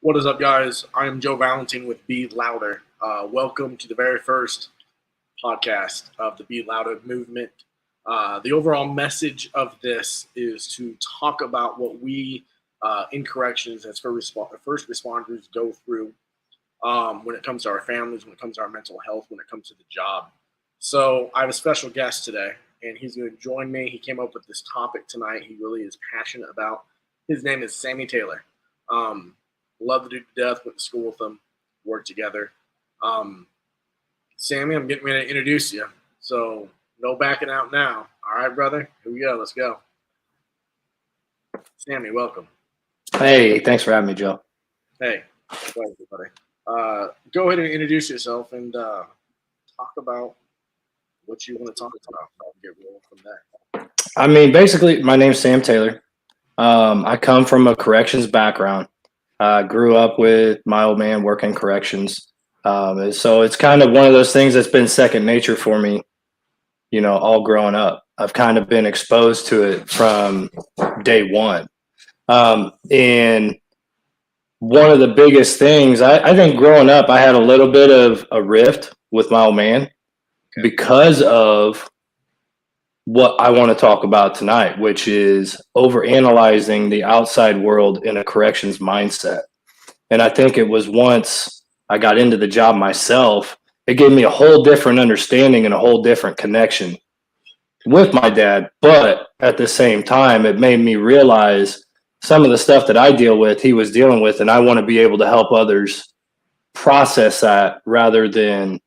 What is up, guys? I am Joe Valentine with Be Louder. Welcome to the very first podcast of the Be Louder movement. The overall message of this is to talk about what we in corrections as first responders go through when it comes to our families, when it comes to our mental health, when it comes to the job. So I have a special guest today, and he's going to join me. He came up with this topic tonight. He really is passionate about. His name is Sammy Taylor. Love the dude to death. Went to school with him. Worked together. Sammy, I'm getting ready to introduce you. So no backing out now. All right, brother. Here we go. Let's go. Sammy, welcome. Hey, thanks for having me, Joe. Hey, pleasure, buddy. Go ahead and introduce yourself and talk about what you want to talk about. I'll get rolling from there. I mean, basically, my name's Sam Taylor. I come from a corrections background. I grew up with my old man working corrections. So it's kind of one of those things that's been second nature for me, all growing up. I've kind of been exposed to it from day one. And one of the biggest things, I think growing up, I had a little bit of a rift with my old man because of what I want to talk about tonight, which is overanalyzing the outside world in a corrections mindset. And I think it was once I got into the job myself, it gave me a whole different understanding and a whole different connection with my dad. But at the same time, it made me realize some of the stuff that I deal with, he was dealing with, and I want to be able to help others process that rather than,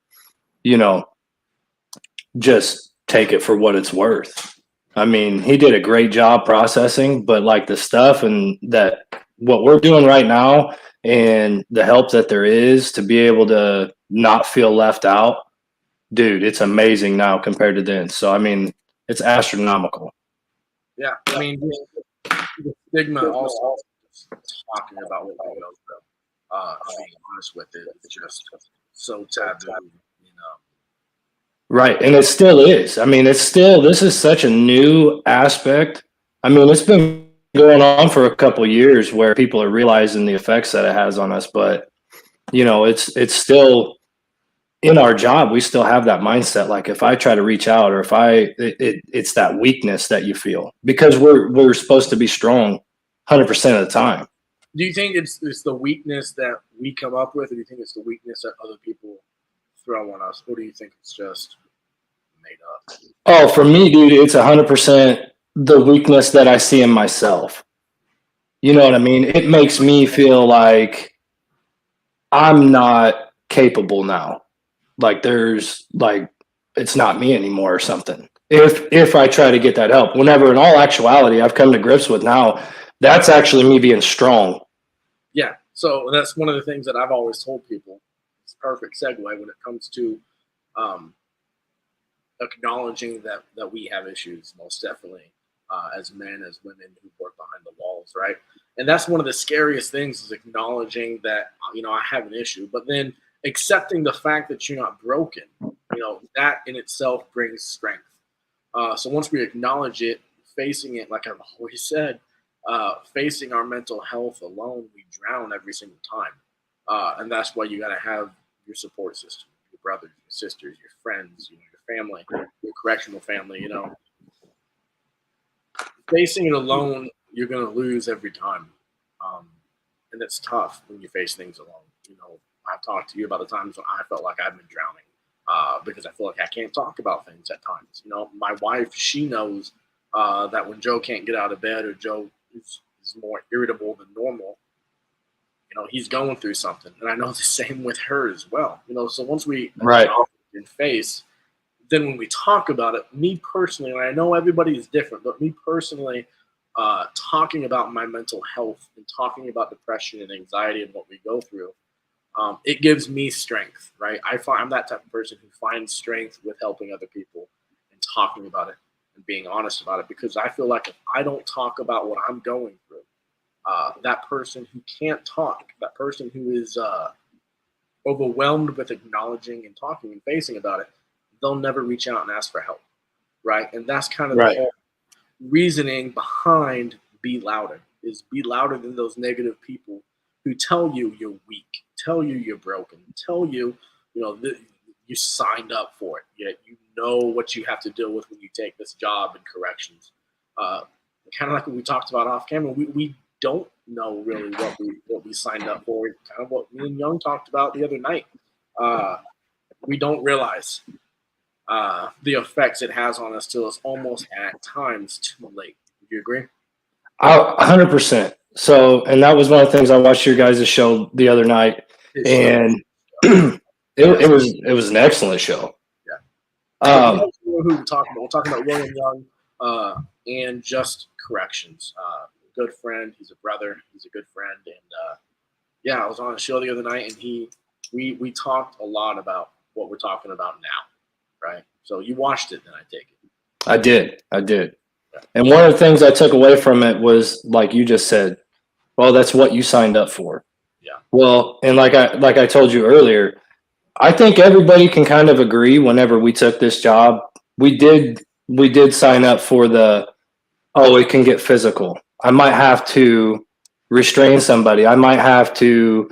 just take it for what it's worth. I mean, he did a great job processing, but like the stuff and that what we're doing right now and the help that there is to be able to not feel left out, dude, it's amazing now compared to then. So, I mean, it's astronomical. Yeah, I mean, the stigma also talking about what we go through. Being honest with it, it's just so taboo, Right. And it still is. I mean, this is such a new aspect. I mean, it's been going on for a couple of years where people are realizing the effects that it has on us. But, it's still in our job. We still have that mindset. Like if I try to reach out or if it's that weakness that you feel because we're supposed to be strong 100% of the time. Do you think it's the weakness that we come up with, or do you think it's the weakness that other people throw on us, or do you think it's just made up? Oh, for me, dude, it's 100% the weakness that I see in myself. You know what I mean? It makes me feel like I'm not capable now. Like it's not me anymore or something. If I try to get that help, whenever in all actuality, I've come to grips with now, that's actually me being strong. Yeah. So that's one of the things that I've always told people. It's a perfect segue when it comes to acknowledging that we have issues, most definitely, as men, as women who work behind the walls, right? And that's one of the scariest things is acknowledging that, I have an issue, but then accepting the fact that you're not broken, that in itself brings strength. So once we acknowledge it, facing it, like I've always said, facing our mental health alone, we drown every single time. And that's why you got to have your support system, your brothers, your sisters, your friends, your family, your correctional family, Facing it alone, you're going to lose every time. And it's tough when you face things alone. I've talked to you about the times when I felt like I've been drowning because I feel like I can't talk about things at times. My wife, she knows that when Joe can't get out of bed or Joe is more irritable than normal, he's going through something. And I know the same with her as well. So once we acknowledge and face, then when we talk about it, me personally, and I know everybody is different, but me personally, talking about my mental health and talking about depression and anxiety and what we go through, it gives me strength, right? I'm that type of person who finds strength with helping other people and talking about it and being honest about it, because I feel like if I don't talk about what I'm going through, that person who can't talk, that person who is overwhelmed with acknowledging and talking and facing about it, they'll never reach out and ask for help, right? And that's kind of the whole reasoning behind Be Louder, is be louder than those negative people who tell you you're weak, tell you you're broken, tell you, you signed up for it, yet you know what you have to deal with when you take this job in corrections. Kind of like what we talked about off camera, we don't know really what we signed up for. Kind of what me and Young talked about the other night. We don't realize the effects it has on us till it's almost at times too late. Do you agree? 100%. So, and that was one of the things I watched your guys' show the other night, and it was an excellent show. Yeah. Who we're talking about? We're talking about William Young and Just Corrections. Good friend. He's a brother. He's a good friend. And yeah, I was on a show the other night, and we talked a lot about what we're talking about now, right? So you watched it, then I take it. I did. And one of the things I took away from it was, like you just said, well, that's what you signed up for. Yeah. Well, and like I told you earlier, I think everybody can kind of agree whenever we took this job, we did sign up for it can get physical. I might have to restrain somebody. I might have to,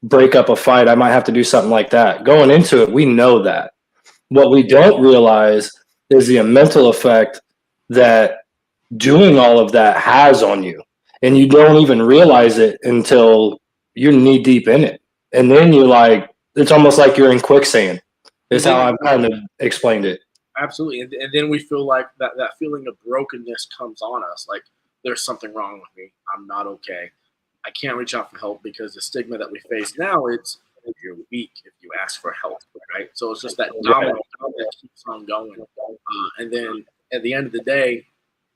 break up a fight. I might have to do something like that. Going into it, we know that. What we don't realize is the mental effect that doing all of that has on you. And you don't even realize it until you're knee deep in it. And then you're like, it's almost like you're in quicksand. Is how I've kind of explained it. Absolutely. And then we feel like that feeling of brokenness comes on us. Like, there's something wrong with me. I'm not okay. I can't reach out for help because the stigma that we face now, it's you're weak if you ask for help, right? So it's just that domino that keeps on going. And then at the end of the day,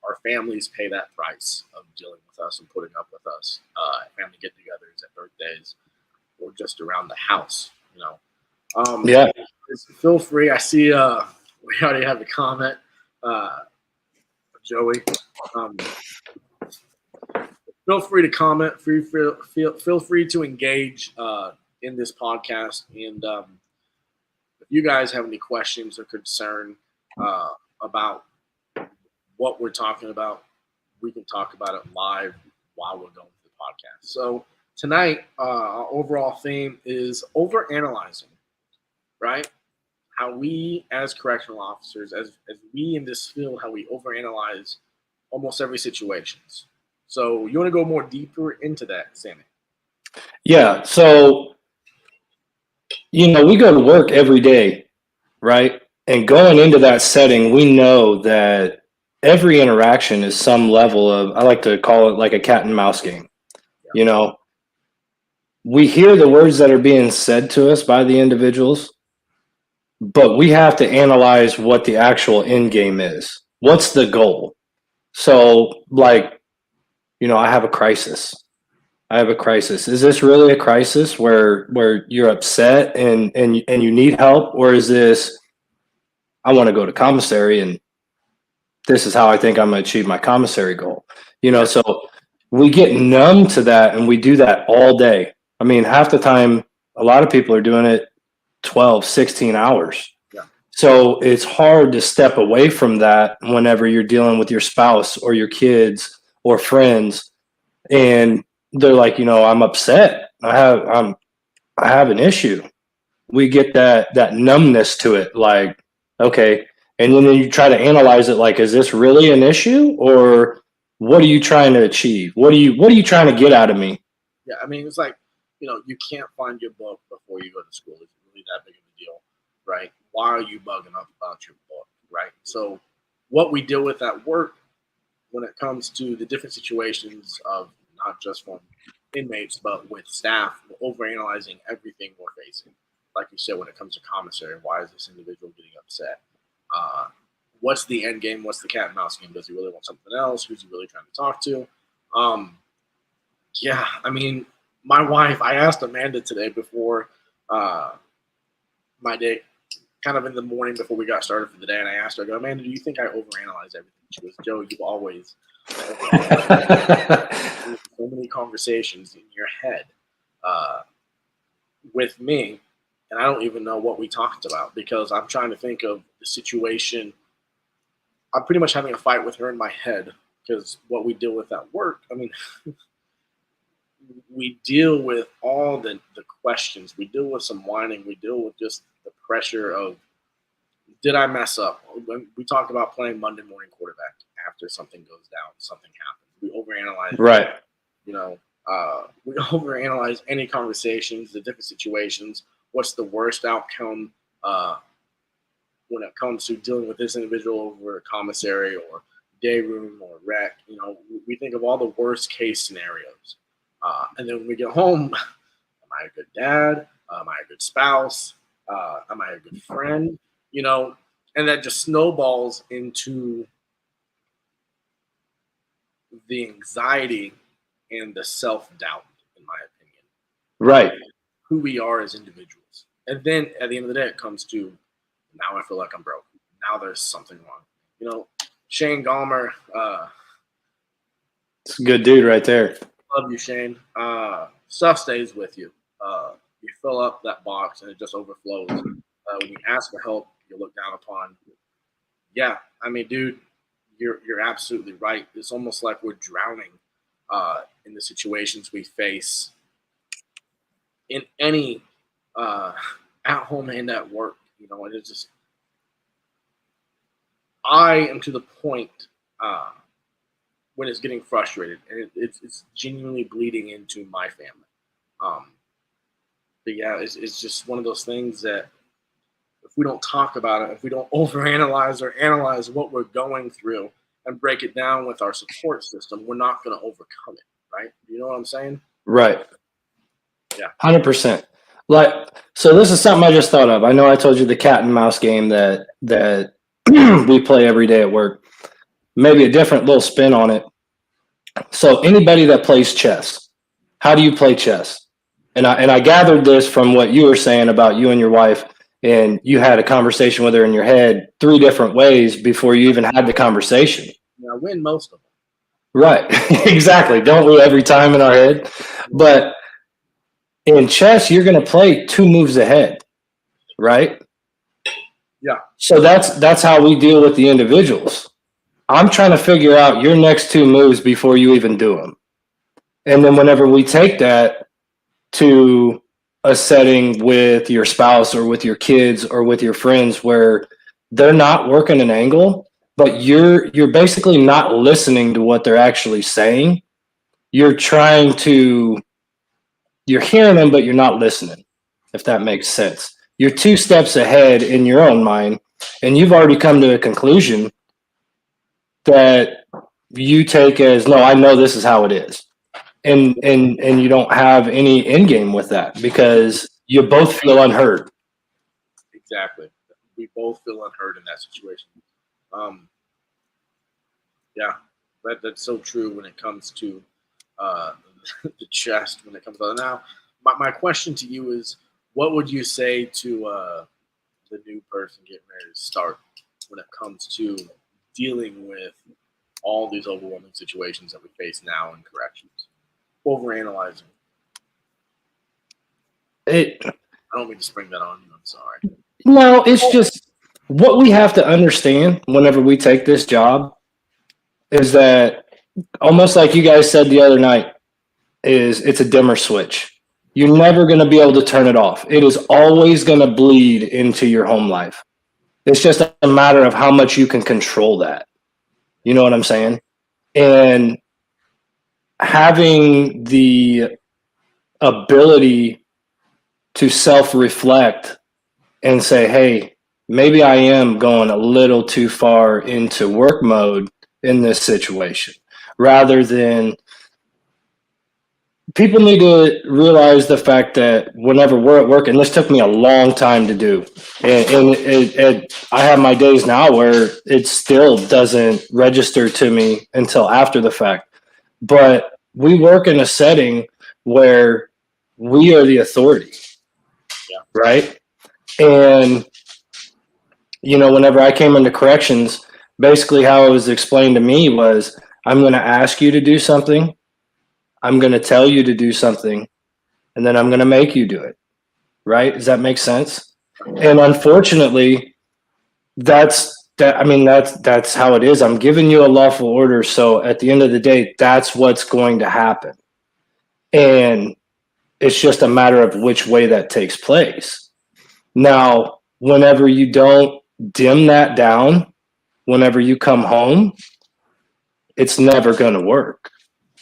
our families pay that price of dealing with us and putting up with us at family get-togethers, at birthdays, or just around the house, Yeah. Feel free. I see we already have a comment, Joey. Feel free to comment. Feel free to engage in this podcast. And if you guys have any questions or concern about what we're talking about, we can talk about it live while we're going through the podcast. So tonight, our overall theme is overanalyzing, right? How we as correctional officers, as we in this field, how we overanalyze almost every situation. So you want to go more deeper into that, Sammy? Yeah. So, we go to work every day, right? And going into that setting, we know that every interaction is some level of, I like to call it like a cat and mouse game. Yeah. We hear the words that are being said to us by the individuals, but we have to analyze what the actual end game is. What's the goal? So, like, I have a crisis. Is this really a crisis where you're upset and you need help, or is this, I want to go to commissary and this is how I think I'm going to achieve my commissary goal? So we get numb to that, and we do that all day. I mean, half the time, a lot of people are doing it 12, 16 hours. Yeah. So it's hard to step away from that whenever you're dealing with your spouse or your kids or friends, and they're like, I'm upset. I have an issue. We get that numbness to it, like, okay. And then you try to analyze it, like, is this really an issue, or what are you trying to achieve? What are you trying to get out of me? Yeah, I mean, it's like, you can't find your book before you go to school. It's really that big of a deal, right? Why are you bugging up about your book, right? So what we deal with at work when it comes to the different situations of not just from inmates, but with staff, we're overanalyzing everything we're facing. Like you said, when it comes to commissary, why is this individual getting upset? What's the end game? What's the cat and mouse game? Does he really want something else? Who's he really trying to talk to? Yeah, I mean, my wife, I asked Amanda today before my day, kind of in the morning before we got started for the day, and I asked her, I go, Amanda, do you think I overanalyze everything? She goes, Joe, you've always so many conversations in your head with me, and I don't even know what we talked about because I'm trying to think of the situation. I'm pretty much having a fight with her in my head because what we deal with at work, I mean, we deal with all the questions. We deal with some whining. We deal with just the pressure of, did I mess up? When we talk about playing Monday morning quarterback after something goes down, something happens. We overanalyze. Right. You know, we overanalyze any conversations, the different situations. What's the worst outcome when it comes to dealing with this individual over a commissary or day room or rec? You know, we think of all the worst case scenarios. And then when we get home, am I a good dad? Am I a good spouse? Am I a good friend? You know, and that just snowballs into the anxiety and the self-doubt, in my opinion. Right. Who we are as individuals. And then at the end of the day, it comes to, now I feel like I'm broke. Now there's something wrong. You know, Shane Gallmer, It's a good dude right there. love you, Shane. Stuff stays with you. You fill up that box and it just overflows. When you ask for help, you look down upon. Yeah, I mean, dude, you're absolutely right. It's almost like we're drowning in the situations we face in any at home and at work. You know, and it's just, I am to the point when it's getting frustrated, and it's genuinely bleeding into my family. But yeah, it's just one of those things that if we don't talk about it, if we don't overanalyze or analyze what we're going through and break it down with our support system, we're not going to overcome it, right? You know what I'm saying? Right. Yeah. 100%. Like, so this is something I just thought of. I know I told you the cat and mouse game that we play every day at work. Maybe a different little spin on it. So anybody that plays chess, how do you play chess? And I gathered this from what you were saying about you and your wife, and you had a conversation with her in your head 3 different ways before you even had the conversation. Yeah, I win most of them. Right. Exactly. Don't we every time in our head? But in chess, you're going to play 2 moves ahead, right? Yeah. So that's how we deal with the individuals. I'm trying to figure out your next 2 moves before you even do them. And then whenever we take that to a setting with your spouse or with your kids or with your friends where they're not working an angle, but you're basically not listening to what they're actually saying. You're hearing them, but you're not listening, if that makes sense. You're 2 steps ahead in your own mind, and you've already come to a conclusion that you take as, no, I know this is how it is. And you don't have any end game with that because you both feel unheard. Exactly. We both feel unheard in that situation. Yeah, that's so true when it comes to the chest. When it comes to now, my question to you is, what would you say to the new person getting ready to start when it comes to dealing with all these overwhelming situations that we face now in corrections? Overanalyzing. I don't mean to spring that on you. I'm sorry. No, it's just what we have to understand whenever we take this job is that, almost like you guys said the other night, is it's a dimmer switch. You're never going to be able to turn it off. It is always going to bleed into your home life. It's just a matter of how much you can control that. You know what I'm saying? And having the ability to self-reflect and say, hey, maybe I am going a little too far into work mode in this situation, rather than, people need to realize the fact that whenever we're at work, and this took me a long time to do, and I have my days now where it still doesn't register to me until after the fact, but we work in a setting where we are the authority, right? And, you know, whenever I came into corrections, basically how it was explained to me was, I'm going to ask you to do something, I'm going to tell you to do something, and then I'm going to make you do it. Right? Does that make sense? And unfortunately, that's how it is. I'm giving you a lawful order. So at the end of the day, that's what's going to happen. And it's just a matter of which way that takes place. Now, whenever you don't dim that down, whenever you come home, it's never going to work.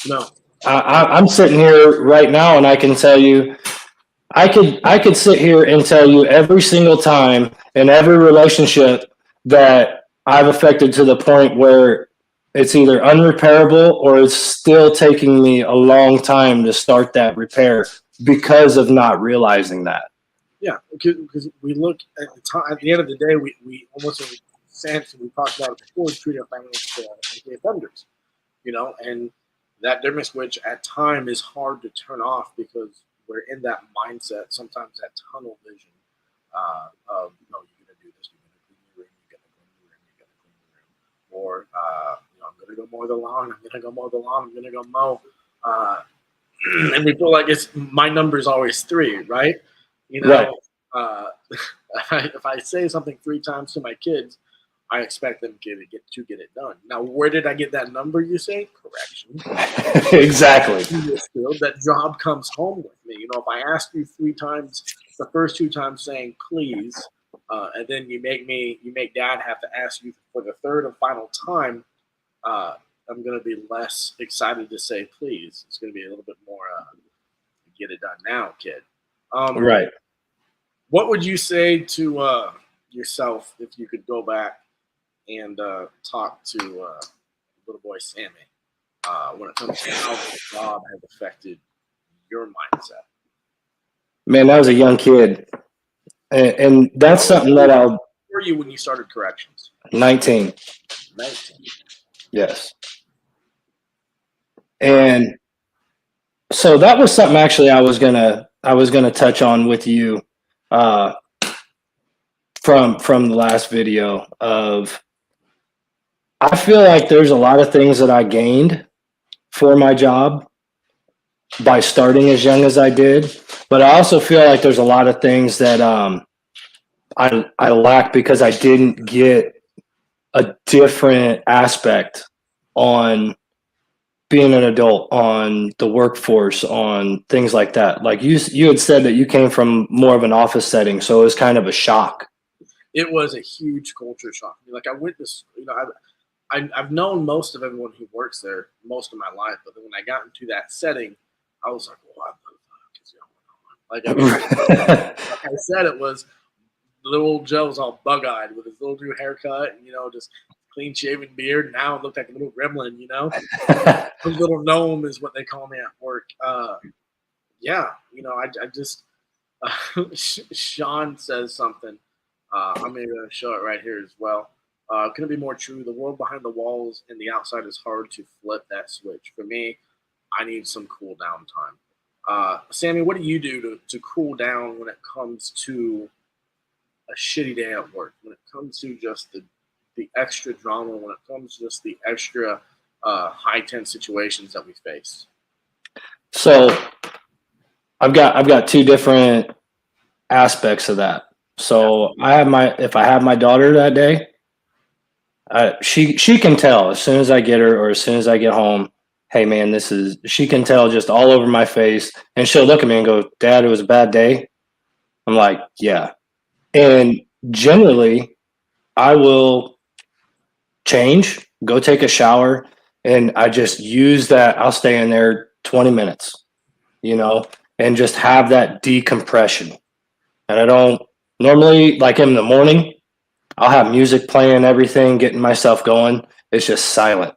No. I'm sitting here right now, and I can tell you, I could sit here and tell you every single time in every relationship that I've affected to the point where it's either unrepairable or it's still taking me a long time to start that repair because of not realizing that. Yeah, because we look at the time. At the end of the day, we almost in a sense, and we talked about it before, treat our families as the offenders, and that dimmer switch at time is hard to turn off because we're in that mindset. Sometimes that tunnel vision of no, you're gonna do this, you're gonna clean your room, you're gonna clean your room, you're gonna clean your room, or I'm gonna go mow the lawn, I'm gonna go mow the lawn, I'm gonna go mow. And we feel like it's my number is always 3, right? Right. Uh, if I say something 3 times to my kids, I expect them to get it done. Now, where did I get that number? You say correction. Exactly. That job comes home with me. If I ask you 3 times, the first 2 times saying please, and then you make dad have to ask you for the 3rd and final time. I'm going to be less excited to say please. It's going to be a little bit more get it done now, kid. Right. What would you say to yourself if you could go back and talk to little boy Sammy when it comes to how the job has affected your mindset? Man, I was a young kid. And that's something that I'll. Where were you when you started corrections? 19. 19. Yes. And so that was something actually I was gonna touch on with you from the last video of I feel like there's a lot of things that I gained for my job by starting as young as I did, but I also feel like there's a lot of things that I lacked because I didn't get a different aspect on being an adult, on the workforce, on things like that. Like you had said that you came from more of an office setting, so it was kind of a shock. It was a huge culture shock. Like I witnessed, I've known most of everyone who works there most of my life, but then when I got into that setting, I was like, what the fuck is going on? Like I said, it was little old Joe was all bug-eyed with his little new haircut and, just clean-shaven beard. Now it looked like a little gremlin, A little gnome is what they call me at work. I just Sean says something. I'm going to show it right here as well. Couldn't be more true. The world behind the walls and the outside is hard to flip that switch. For me, I need some cool down time. Sammy, what do you do to cool down when it comes to a shitty day at work, when it comes to just the extra drama, when it comes to just the extra high tense situations that we face? So I've got 2 different aspects of that. So if I have my daughter that day, she can tell as soon as I get her or as soon as I get home, hey man, she can tell just all over my face, and she'll look at me and go, Dad, it was a bad day. I'm like, yeah. And generally I will change, go take a shower, and I just use that. I'll stay in there 20 minutes, and just have that decompression. And I don't normally, like in the morning, I'll have music playing, everything, getting myself going. It's just silent.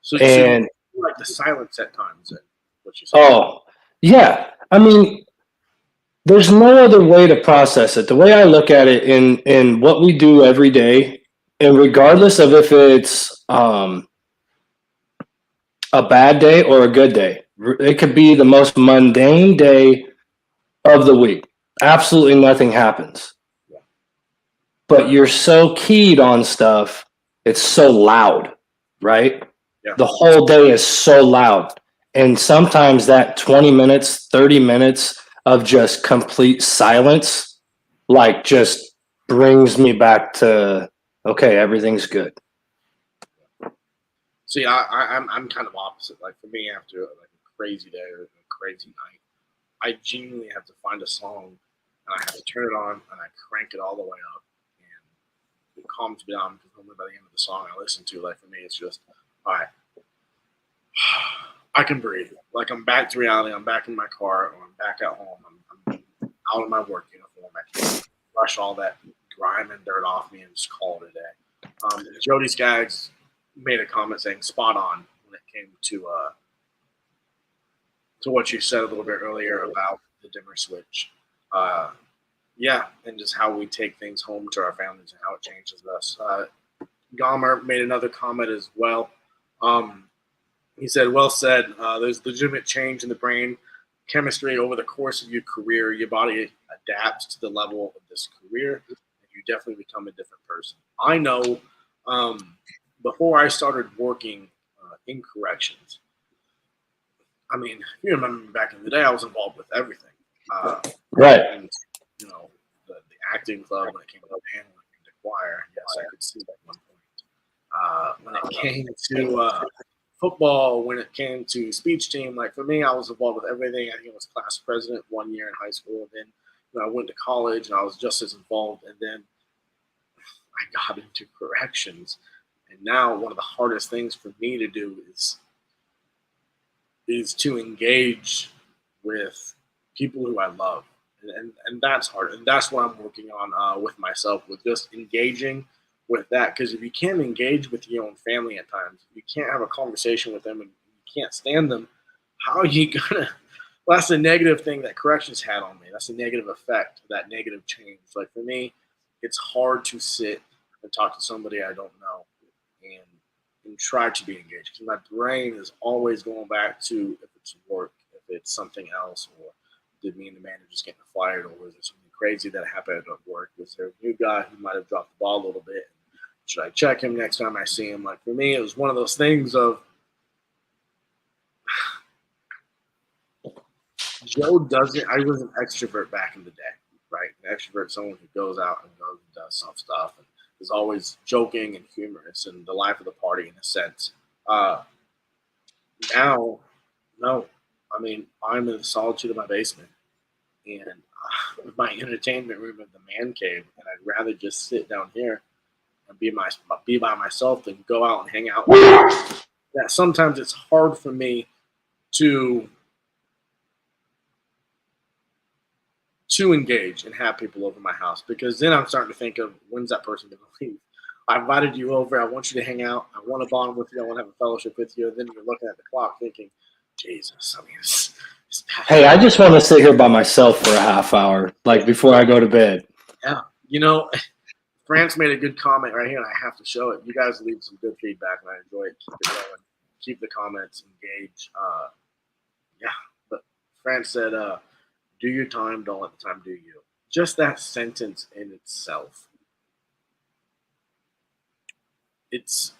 So you like the silence at times, what you say? Oh, yeah. I mean, there's no other way to process it. The way I look at it in what we do every day, and regardless of if it's a bad day or a good day, it could be the most mundane day of the week. Absolutely nothing happens. Yeah. But you're so keyed on stuff, it's so loud, right? Yeah. The whole day is so loud. And sometimes that 20 minutes, 30 minutes of just complete silence, like just brings me back to, okay, everything's good. See, I'm kind of opposite. Like for me, after like a crazy day or a crazy night, I genuinely have to find a song and I have to turn it on and I crank it all the way up and it calms me down because normally by the end of the song I listen to, like for me, it's just, all right, I can breathe. Like I'm back to reality. I'm back in my car or I'm back at home. I'm out of my work uniform. I can brush all that grime and dirt off me and just call it a day. Jody Skaggs made a comment saying spot on when it came to what you said a little bit earlier about the dimmer switch. Yeah, and just how we take things home to our families and how it changes us. Gomer made another comment as well. He said, well said, there's legitimate change in the brain chemistry over the course of your career. Your body adapts to the level of this career, and you definitely become a different person. I know before I started working in corrections, I mean, you remember back in the day, I was involved with everything. Right. And, you know, the acting club, when it came to band, when it came to choir, yes, I could see that at one point. When it came to football, when it came to speech team, like for me, I was involved with everything. I think I was class president 1 year in high school. Then I went to college and I was just as involved. And then I got into corrections. And now one of the hardest things for me to do is to engage with people who I love. And that's hard. And that's what I'm working on with myself, with just engaging with that. Because if you can't engage with your own family at times, you can't have a conversation with them and you can't stand them, how are you going to? Well, that's the negative thing that corrections had on me. That's the negative effect, that negative change. Like for me, it's hard to sit and talk to somebody I don't know and try to be engaged. Because my brain is always going back to if it's work, if it's something else, or did me and the manager just getting fired, or was there something crazy that happened at work? Was there a new guy who might have dropped the ball a little bit? Should I check him next time I see him? Like for me, it was one of those things of Joe doesn't. I was an extrovert back in the day, right? An extrovert, someone who goes out and goes and does some stuff and is always joking and humorous and the life of the party in a sense. Now, no. I mean, I'm in the solitude of my basement and my entertainment room in the man cave, and I'd rather just sit down here and be by myself than go out and hang out. That sometimes it's hard for me to engage and have people over my house, because then I'm starting to think of when's that person going to leave. I invited you over. I want you to hang out. I want to bond with you. I want to have a fellowship with you. And then you're looking at the clock thinking, Jesus, I mean, hey, I just want to sit here by myself for a half hour, like before I go to bed. Yeah. You know, France made a good comment right here, and I have to show it. You guys leave some good feedback, and I enjoy it. Keep it going. Keep the comments engaged. Yeah. But France said, do your time, don't let the time do you. Just that sentence in itself. It's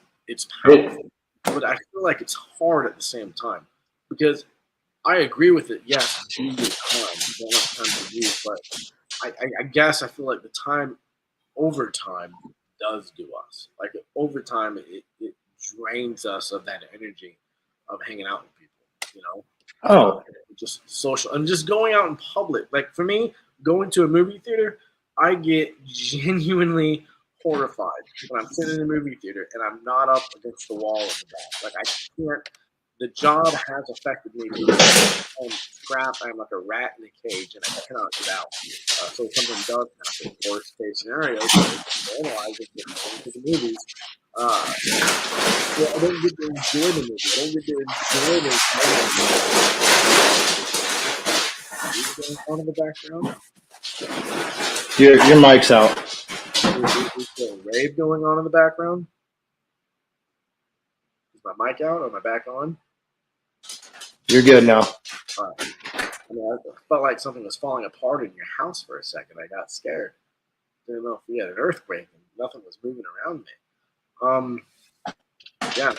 powerful, but I feel like it's hard at the same time, because I agree with it. Yes, do your time, don't let the time do you. But I guess I feel like the time over time does do us. Like over time, it drains us of that energy of hanging out with people. You know. Oh, Just social and just going out in public. Like for me, going to a movie theater, I get genuinely horrified when I'm sitting in a movie theater and I'm not up against the wall of the back. Like I can't. The job has affected me. I'm trapped. I'm like a rat in a cage, and I cannot get out. So if something does happen, worst case scenario, analyze it, going to the movies. I don't get to enjoy the movie. I don't get to enjoy the on in the background. your mic's out. Is there a rave going on in the background? Is my mic out or am I back on? You're good now. All right. I mean, I felt like something was falling apart in your house for a second. I got scared. Didn't know if we had an earthquake and nothing was moving around me. Yeah.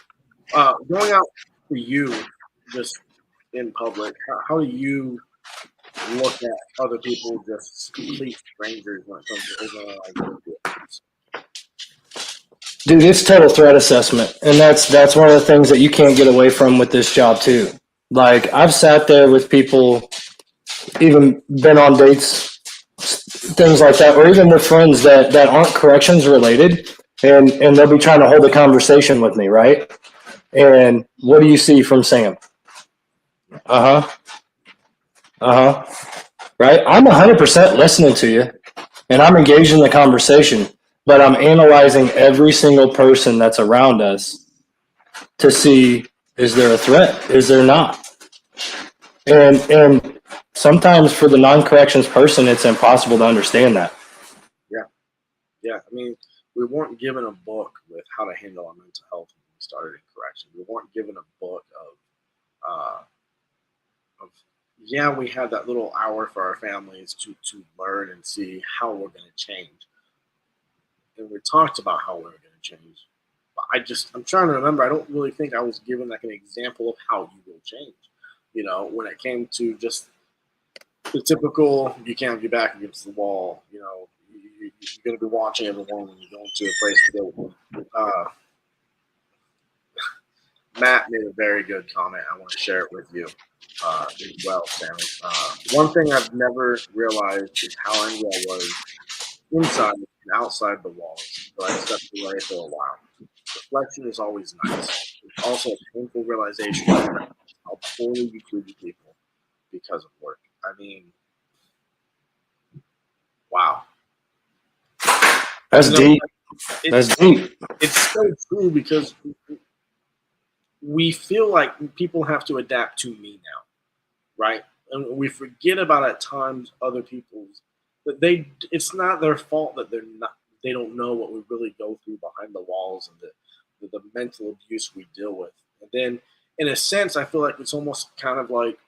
Going out for you, just in public, how do you look at other people, just complete strangers, when it comes to overanalyzing? Dude, it's total threat assessment, and that's one of the things that you can't get away from with this job too. Like I've sat there with people, even been on dates, things like that, or even with friends that aren't corrections related, and they'll be trying to hold a conversation with me, right? And what do you see from Sam? Uh huh. Uh huh. Right. I'm 100% listening to you, and I'm engaged in the conversation, but I'm analyzing every single person that's around us to see, is there a threat? Is there not? And sometimes for the non-corrections person, it's impossible to understand that. Yeah, yeah. I mean, we weren't given a book with how to handle our mental health when we started in correction. We weren't given a book uh, of yeah, we had that little hour for our families to learn and see how we're going to change. And we talked about how we were going to change. But I'm trying to remember. I don't really think I was given like an example of how you will change. When it came to just the typical, you can't have your back against the wall. You're going to be watching everyone when you go into a place to go. Matt made a very good comment. I want to share it with you as well, Sammy. One thing I've never realized is how angry I was inside and outside the walls until I stepped away for a while. Reflection is always nice. It's also a painful realization of how poorly you treated people because of work. I mean, wow. That's deep. That's deep. It's so true because we feel like people have to adapt to me now, right? And we forget about at times other people's that it's not their fault that they don't know what we really go through behind the walls and the mental abuse we deal with. And then in a sense I feel like it's almost kind of like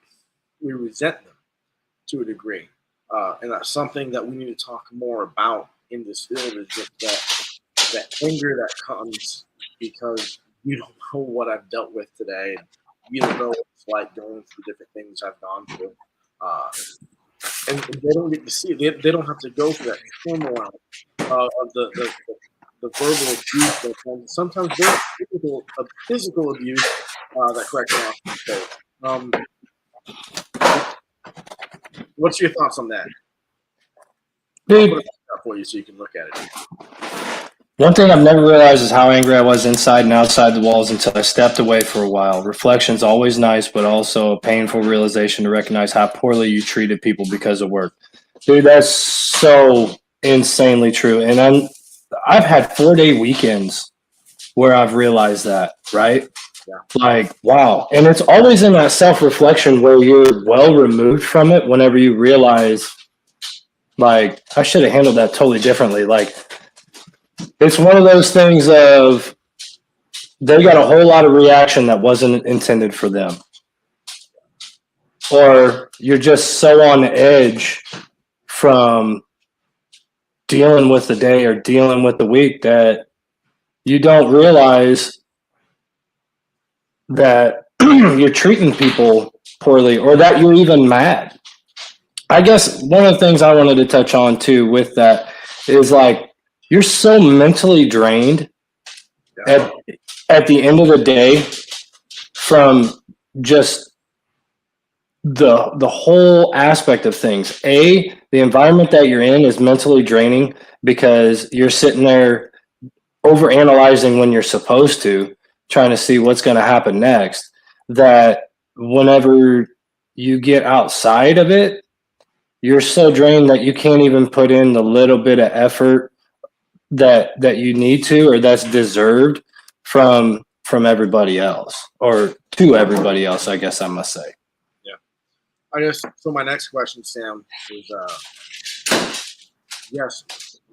we resent them to a degree. And that's something that we need to talk more about in this field is just that anger that comes because you don't know what I've dealt with today. And you don't know what it's like going through different things I've gone through. Uh, and they don't get to see it. They don't have to go through that turmoil of the verbal abuse that comes. Sometimes there's physical abuse that correctional officers face. What's your thoughts on that? I'll put Dude, it up for you so you can look at it. one thing I've never realized is how angry I was inside and outside the walls until I stepped away for a while. Reflection's always nice, but also a painful realization to recognize how poorly you treated people because of work. Dude, that's so insanely true. And I've had 4-day weekends where I've realized that, right? Yeah. Like, wow. And it's always in that self-reflection where you're well removed from it whenever you realize, like, I should have handled that totally differently. Like, it's one of those things of they got a whole lot of reaction that wasn't intended for them. Or you're just so on edge from dealing with the day or dealing with the week that you don't realize that you're treating people poorly or that you're even mad. I guess one of the things I wanted to touch on too with that is like you're so mentally drained at the end of the day from just the whole aspect of things. The environment that you're in is mentally draining because you're sitting there over analyzing when you're supposed to, trying to see what's going to happen next. That whenever you get outside of it, you're so drained that you can't even put in the little bit of effort that you need to or that's deserved from everybody else or to everybody else, I guess I must say. So my next question, Sam, is yes,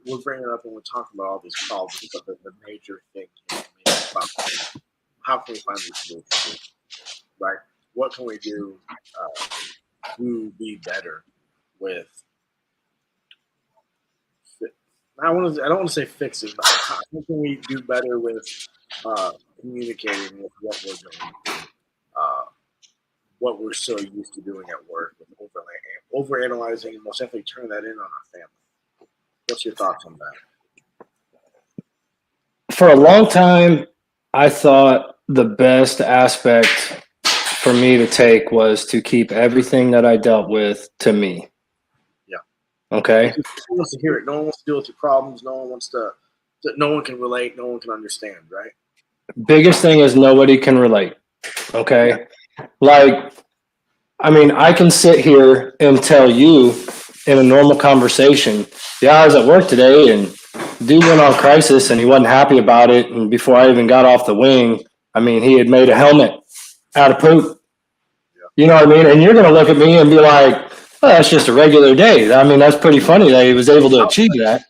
we're bringing it up when we're talking about all these problems, but the major thing is how can we find these solutions, right? What can we do to be better with? I don't want to say fixes, but how can we do better with communicating with what we're going through? What we're so used to doing at work with overanalyzing and most definitely turn that in on our family. What's your thoughts on that? For a long time, I thought the best aspect for me to take was to keep everything that I dealt with to me. Yeah. Okay. No one wants to hear it. No one wants to deal with your problems. No one wants to. No one can relate. No one can understand. Right. Biggest thing is nobody can relate. Okay. Like, I mean, I can sit here and tell you in a normal conversation, yeah, I was at work today and dude went on crisis and he wasn't happy about it. And before I even got off the wing, I mean, he had made a helmet out of poop. You know what I mean? And you're going to look at me and be like, oh, that's just a regular day. I mean, that's pretty funny that he was able to achieve that.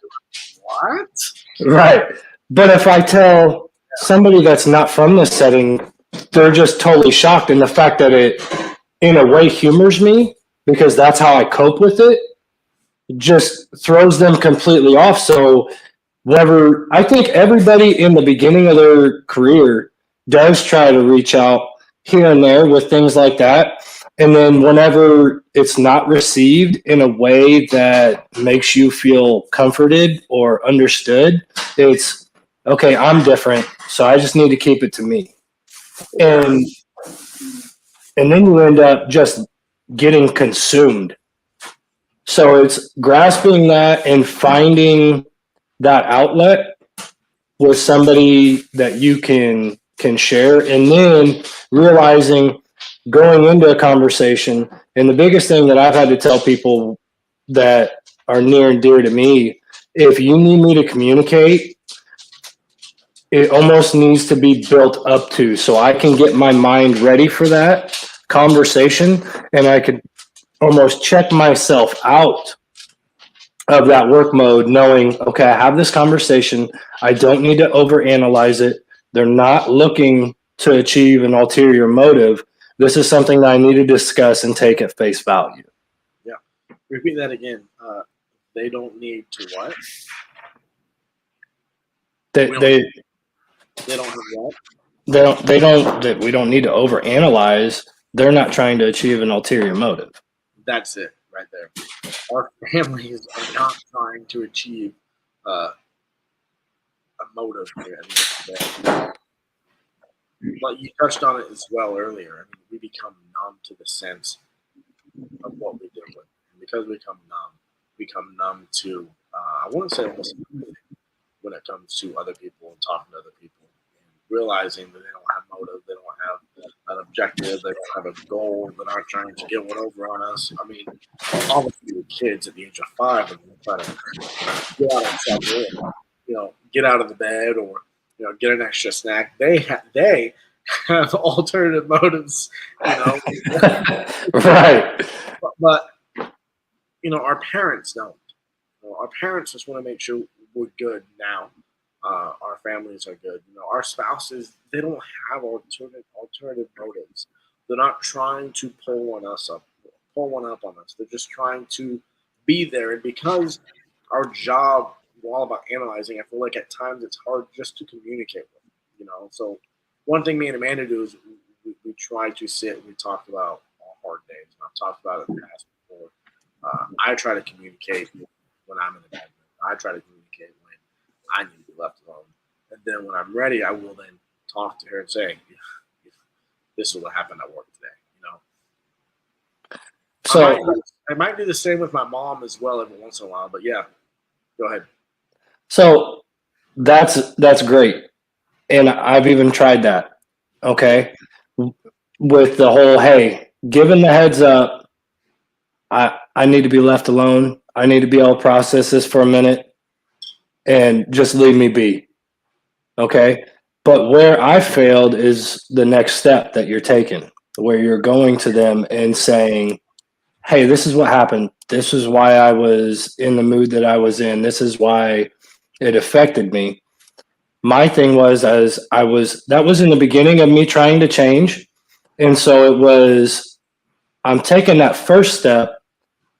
What? Right. But if I tell somebody that's not from this setting, they're just totally shocked. And the fact that it, in a way, humors me because that's how I cope with it, just throws them completely off. So, whatever, I think everybody in the beginning of their career does try to reach out here and there with things like that. And then whenever it's not received in a way that makes you feel comforted or understood, it's okay, I'm different, so I just need to keep it to me. And then you end up just getting consumed. So it's grasping that and finding that outlet with somebody that you can share, and then realizing going into a conversation. And the biggest thing that I've had to tell people that are near and dear to me, if you need me to communicate, it almost needs to be built up to so I can get my mind ready for that conversation and I could almost check myself out of that work mode, knowing, okay, I have this conversation. I don't need to overanalyze it. They're not looking to achieve an ulterior motive. This is something that I need to discuss and take at face value. Yeah. Repeat that again. They don't need to what? They don't have what? We don't need to overanalyze. They're not trying to achieve an ulterior motive. That's it right there. Our families are not trying to achieve a motive here. But you touched on it as well earlier. I mean, we become numb to the sense of what we deal with. And because we become numb to, I want to say almost everything when it comes to other people and talking to other people. And realizing that they don't have motive, they don't have an objective, they don't have a goal, they're not trying to get one over on us. I mean, obviously the kids at the age of 5 are going to try to get out of trouble, get out of the bed or get an extra snack. They have alternative motives, Right. But our parents don't. Our parents just want to make sure we're good now. Our families are good. Our spouses, they don't have alternative motives. They're not trying to pull one up on us. They're just trying to be there. And because our job, we're all about analyzing, I feel like at times it's hard just to communicate with them, So one thing me and Amanda do is we try to sit and we talk about our hard days. And I've talked about it in the past before. I try to communicate when I'm in a bad mood. I try to communicate when I need to be left alone. And then when I'm ready, I will then talk to her and say, this is what happened at work today, So I might do the same with my mom as well every once in a while, but yeah, go ahead. So that's great. And I've even tried that. Okay. With the whole, hey, given the heads up, I need to be left alone. I need to be able to process this for a minute and just leave me be. Okay. But where I failed is the next step that you're taking, where you're going to them and saying, hey, this is what happened. This is why I was in the mood that I was in. This is why it affected me. My thing was that was in the beginning of me trying to change. And so it was, I'm taking that first step,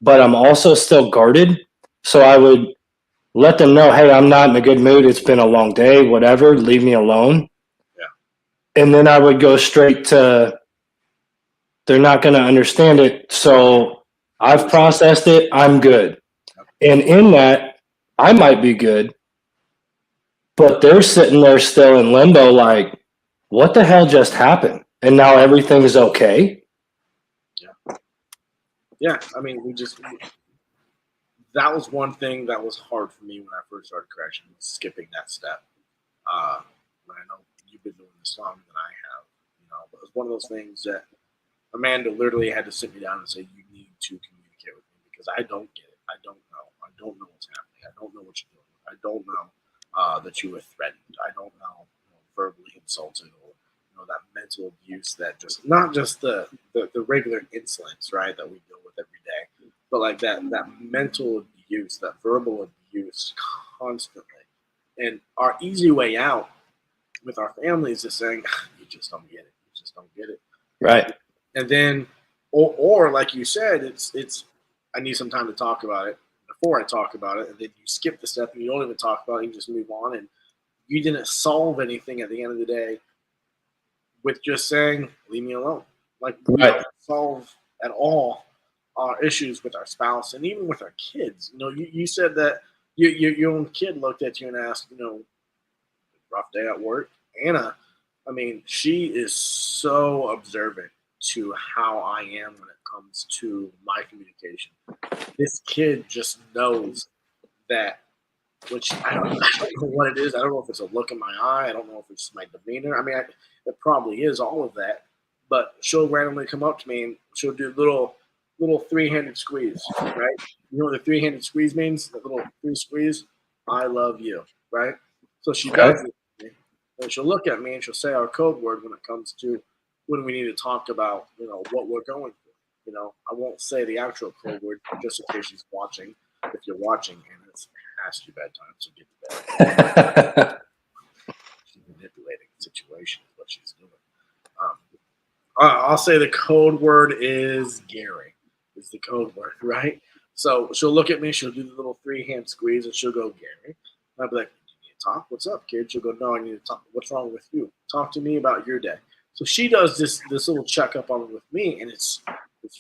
but I'm also still guarded. So I would let them know, hey, I'm not in a good mood. It's been a long day, whatever, leave me alone. Yeah. And then I would go straight to, they're not going to understand it. So I've processed it. I'm good. And in that, I might be good, but they're sitting there still in limbo like, what the hell just happened? and now everything is okay. Yeah. I mean, that was one thing that was hard for me when I first started correction, was skipping that step. Uh, I know you've been doing this longer than I have, but it was one of those things that Amanda literally had to sit me down and say, "You need to communicate with me because I don't get it. I don't know. I don't know what's happening. I don't know what you're doing. I don't know that you were threatened. I don't know, verbally insulted or that mental abuse that just not just the regular insolence, right, that we deal with every day, but like that mental abuse, that verbal abuse constantly. And our easy way out with our families is saying, "You just don't get it. You just don't get it." Right. And then, or like you said, it's I need some time to talk about it before I talk about it, and then you skip the step and you don't even talk about it. You just move on, and you didn't solve anything at the end of the day with just saying, "Leave me alone." Like we Right. don't solve at all our issues with our spouse and even with our kids. You said that your own kid looked at you and asked, rough day at work. Anna, I mean, she is so observant to how I am when it comes to my communication. This kid just knows that, which I don't know what it is. I don't know if it's a look in my eye. I don't know if it's my demeanor. I mean, it probably is all of that. But she'll randomly come up to me and she'll do little three-handed squeeze, right? You know what the three-handed squeeze means? The little three squeeze. I love you, right? So she Okay. does it, and she'll look at me and she'll say our code word when it comes to when we need to talk about what we're going through. I won't say the actual code word just in case she's watching. If you're watching, and it's past your bedtime, so get to bed. She's manipulating the situation is what she's doing. Um, I'll say the code word is Gary. Is the code word, right? So she'll look at me, she'll do the little three-hand squeeze, and she'll go, "Gary." And I'll be like, "You need to talk? What's up, kid?" She'll go, "No, I need to talk. What's wrong with you? Talk to me about your day." So she does this little checkup on with me, and it's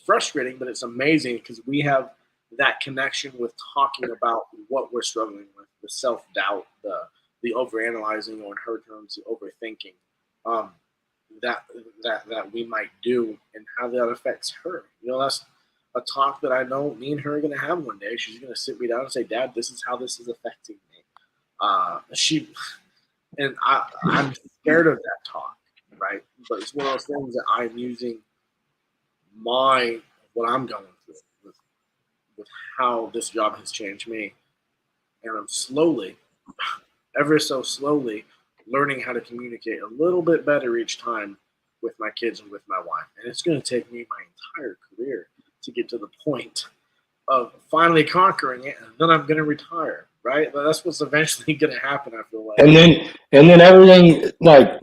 frustrating, but it's amazing because we have that connection with talking about what we're struggling with, the self-doubt, the overanalyzing, or in her terms, the overthinking. Um, that we might do and how that affects her. That's a talk that I know me and her are going to have one day. She's going to sit me down and say, "Dad, this is how this is affecting me." I'm scared of that talk, right? But it's one of those things that I'm using what I'm going through with how this job has changed me, and I'm slowly, ever so slowly, learning how to communicate a little bit better each time with my kids and with my wife. And it's going to take me my entire career to get to the point of finally conquering it, and then I'm going to retire. Right? That's what's eventually going to happen. I feel like. And then everything like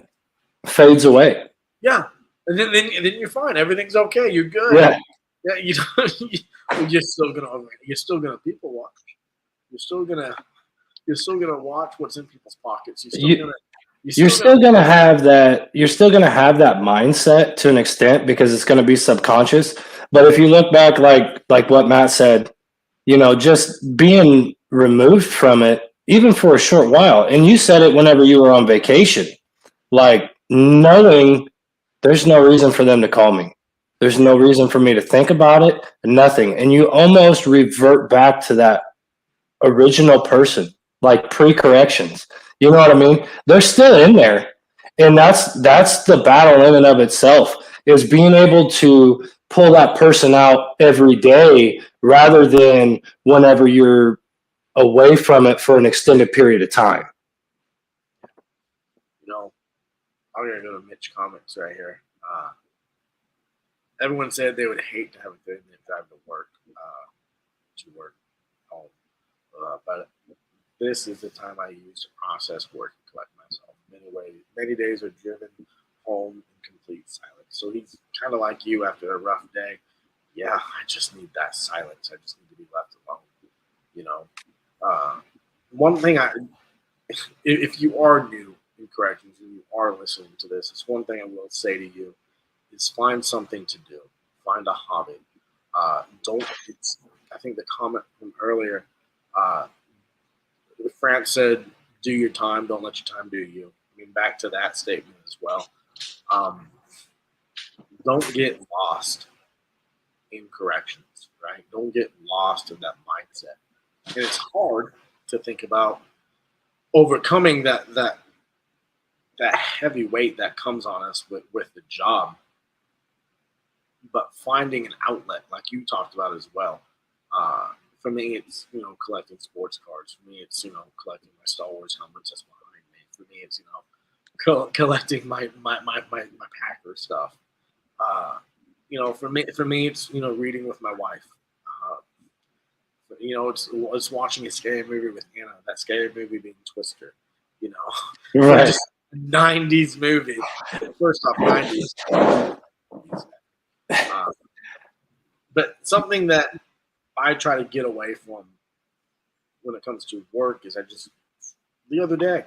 fades away. Yeah, and then you're fine. Everything's okay. You're good. Yeah. Yeah, you're still gonna people watch. You're still gonna watch what's in people's pockets. You're still gonna have that. You're still gonna have that mindset to an extent because it's gonna be subconscious. But if you look back, like what Matt said, just being removed from it, even for a short while, and you said it whenever you were on vacation, like knowing there's no reason for them to call me. There's no reason for me to think about it, nothing. And you almost revert back to that original person, like pre-corrections. You know what I mean? They're still in there. And that's the battle in and of itself, is being able to pull that person out every day rather than whenever you're away from it for an extended period of time. you know, I'm gonna go to Mitch comments right here. Everyone said they would hate to have a 30-minute drive to work home, but this is the time I use to process work and collect myself. Many days are driven home in complete silence. So he's kind of like you after a rough day. Yeah, I just need that silence. I just need to be left alone. You know, uh, one thing if you are new in corrections and you are listening to this, it's one thing I will say to you is find something to do. Find a hobby. Don't. I think the comment from earlier, uh, France said, "Do your time. Don't let your time do you." I mean, back to that statement as well. Um, don't get lost in corrections, right? Don't get lost in that mindset. And it's hard to think about overcoming that heavy weight that comes on us with the job, but finding an outlet like you talked about as well. Uh, for me, it's collecting sports cards. For me, it's collecting my Star Wars helmets that's behind me. For me, it's collecting my Packer stuff. For me, it's reading with my wife. Uh, it's watching a scary movie with Anna. That scary movie being Twister. Right. Just 90s movie. First off, 90s. But something that I try to get away from when it comes to work is the other day,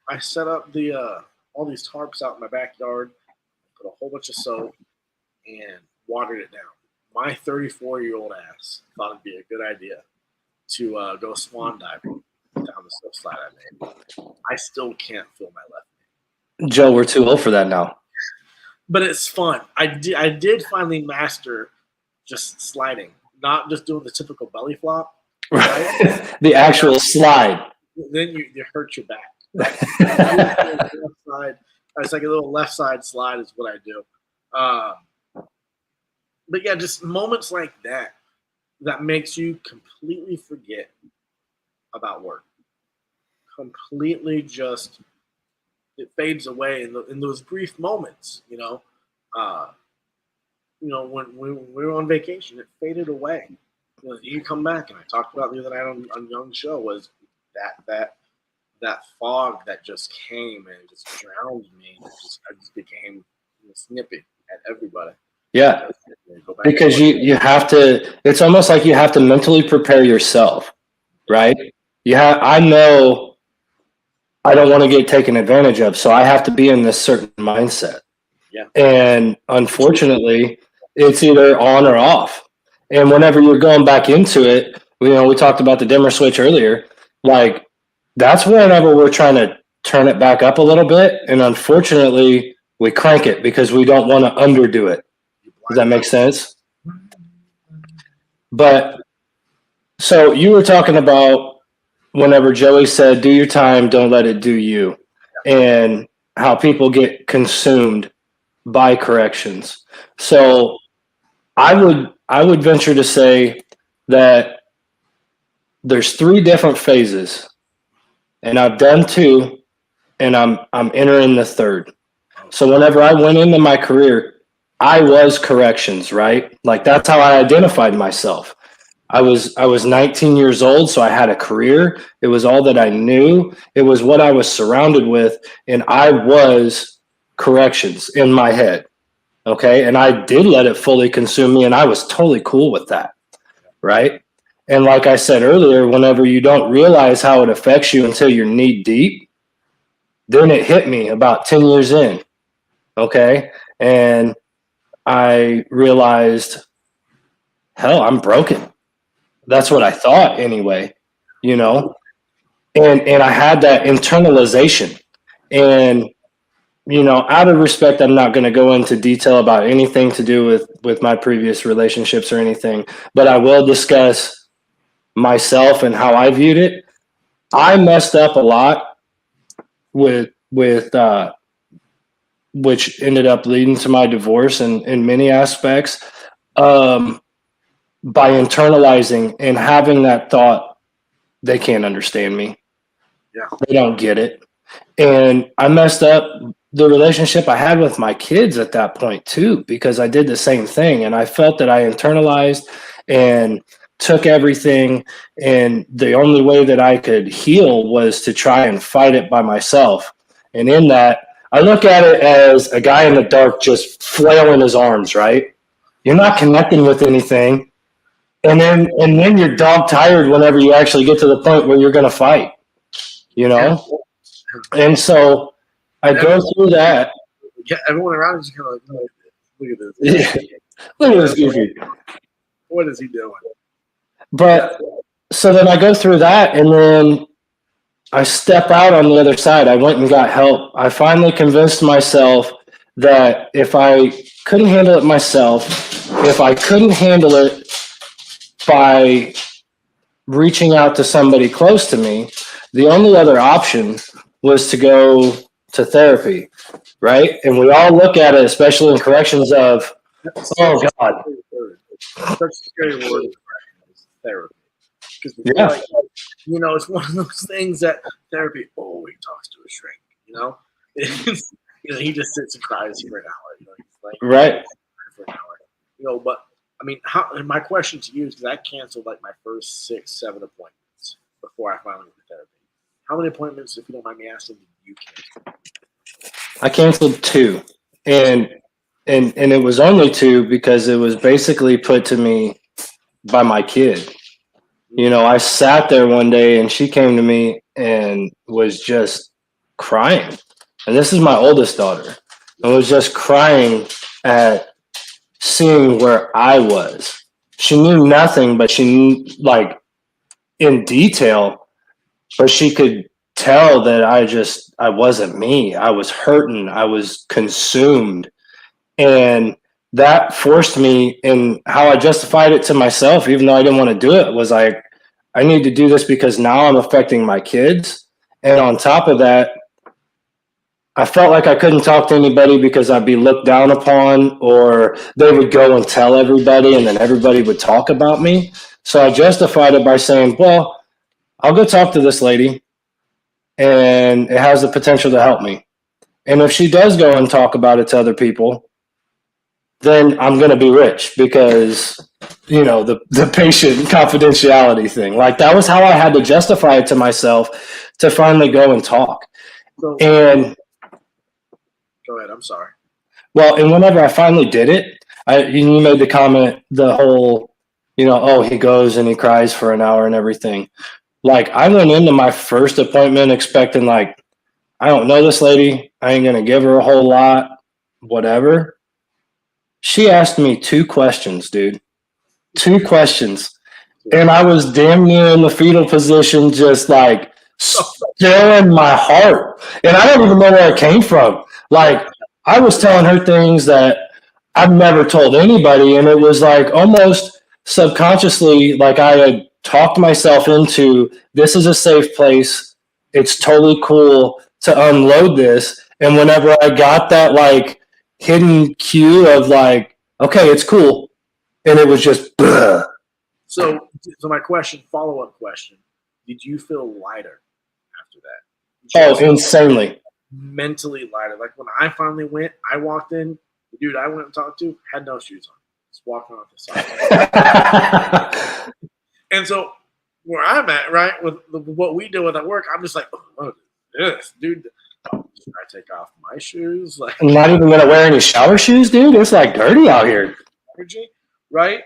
I set up the all these tarps out in my backyard, put a whole bunch of soap, and watered it down. My 34-year-old ass thought it'd be a good idea to go swan diving down the slip slide I made. I still can't feel my left knee. Joe, we're too old for that now. But it's fun. I did finally master just sliding, not just doing the typical belly flop. Right? The actual slide. Then you hurt your back. Left side. It's like a little left side slide is what I do. But yeah, just moments like that makes you completely forget about work. Completely just it fades away in those brief moments. When we were on vacation, it faded away. You come back, and I talked about the other night on Young's show was that fog that just came and just drowned me. I just became snippy at everybody. Yeah, because you have to. It's almost like you have to mentally prepare yourself, right? I know I don't want to get taken advantage of, so I have to be in this certain mindset. Yeah. And unfortunately, it's either on or off. And whenever you're going back into it, we talked about the dimmer switch earlier. Like that's whenever we're trying to turn it back up a little bit, and unfortunately, we crank it because we don't want to underdo it. Does that make sense? But so you were talking about whenever Joey said, do your time, don't let it do you, and how people get consumed by corrections. So I would venture to say that there's 3 different phases, and I've done 2, and I'm entering the 3rd. So whenever I went into my career, I was corrections, right? Like that's how I identified myself. I was 19 years old, so I had a career. It was all that I knew. It was what I was surrounded with, and I was corrections in my head. Okay, and I did let it fully consume me, and I was totally cool with that, right? And like I said earlier, whenever you don't realize how it affects you until you're knee deep, then it hit me about 10 years in, okay? And I realized, hell, I'm broken. That's what I thought anyway, And I had that internalization. And, out of respect, I'm not going to go into detail about anything to do with my previous relationships or anything, but I will discuss myself and how I viewed it. I messed up a lot with which ended up leading to my divorce in many aspects. By internalizing and having that thought, they can't understand me. Yeah. They don't get it. And I messed up the relationship I had with my kids at that point too, because I did the same thing. And I felt that I internalized and took everything. And the only way that I could heal was to try and fight it by myself. And in that, I look at it as a guy in the dark just flailing his arms, right? You're not connecting with anything. And then you're dog tired whenever you actually get to the point where you're going to fight, And so I go through that. Yeah, everyone around is kind of like, look at this. Yeah. Look at this goofy. What is he doing? But so then I go through that, and then I step out on the other side. I went and got help. I finally convinced myself that if I couldn't handle it myself, if I couldn't handle it by reaching out to somebody close to me, the only other option was to go to therapy, right? And we all look at it, especially in corrections, of, oh God, Such a scary word, therapy. Because yeah, like, it's one of those things that therapy. Oh, he talks to a shrink. It's, he just sits and cries for an hour. He's like right. for an hour. But I mean, my question to you is, because I canceled like my first 6-7 appointments before I finally went to therapy. How many appointments, if you don't mind me asking, did you cancel? I canceled 2, and it was only 2 because it was basically put to me by my kid. I sat there one day and she came to me and was just crying. And this is my oldest daughter. And was just crying at seeing where I was. She knew nothing, but she knew, like, in detail, but she could tell that I wasn't me. I was hurting. I was consumed. And that forced me, and how I justified it to myself, even though I didn't want to do it, was I need to do this because now I'm affecting my kids. And on top of that, I felt like I couldn't talk to anybody because I'd be looked down upon, or they would go and tell everybody and then everybody would talk about me. So I justified it by saying, well, I'll go talk to this lady and it has the potential to help me. And if she does go and talk about it to other people, then I'm going to be rich because, the patient confidentiality thing. Like, that was how I had to justify it to myself to finally go and talk. And go ahead. I'm sorry. Well, and whenever I finally did it, you made the comment, the whole, oh, he goes and he cries for an hour and everything. Like, I went into my first appointment expecting, like, I don't know this lady. I ain't going to give her a whole lot, whatever. She asked me 2 questions, dude. 2 questions. And I was damn near in the fetal position, just like still in my heart. And I don't even know where it came from. Like, I was telling her things that I've never told anybody. And it was like almost subconsciously, like I had talked myself into, this is a safe place. It's totally cool to unload this. And whenever I got that, like, hidden cue of, like, okay, it's cool. And it was just, So my follow-up question, did you feel lighter after that? Insanely. Mentally lighter. Like, when I finally went, I walked in, the dude I went and talked to had no shoes on. Just walking off the side. And so where I'm at, right, with what we do with our work, I'm just like, oh, this, dude. Should I take off my shoes? Like, I'm not even going to wear any shower shoes, dude. It's like dirty out here. Energy, right?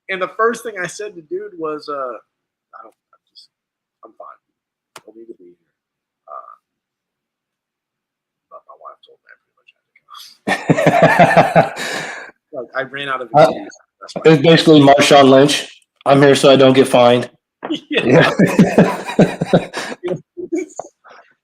And the first thing I said to dude was, I'm fine. I don't need to be here. But my wife told me I pretty much had to go. Like, I ran out of excuses. It's basically Marshawn Lynch. I'm here so I don't get fined. Yeah.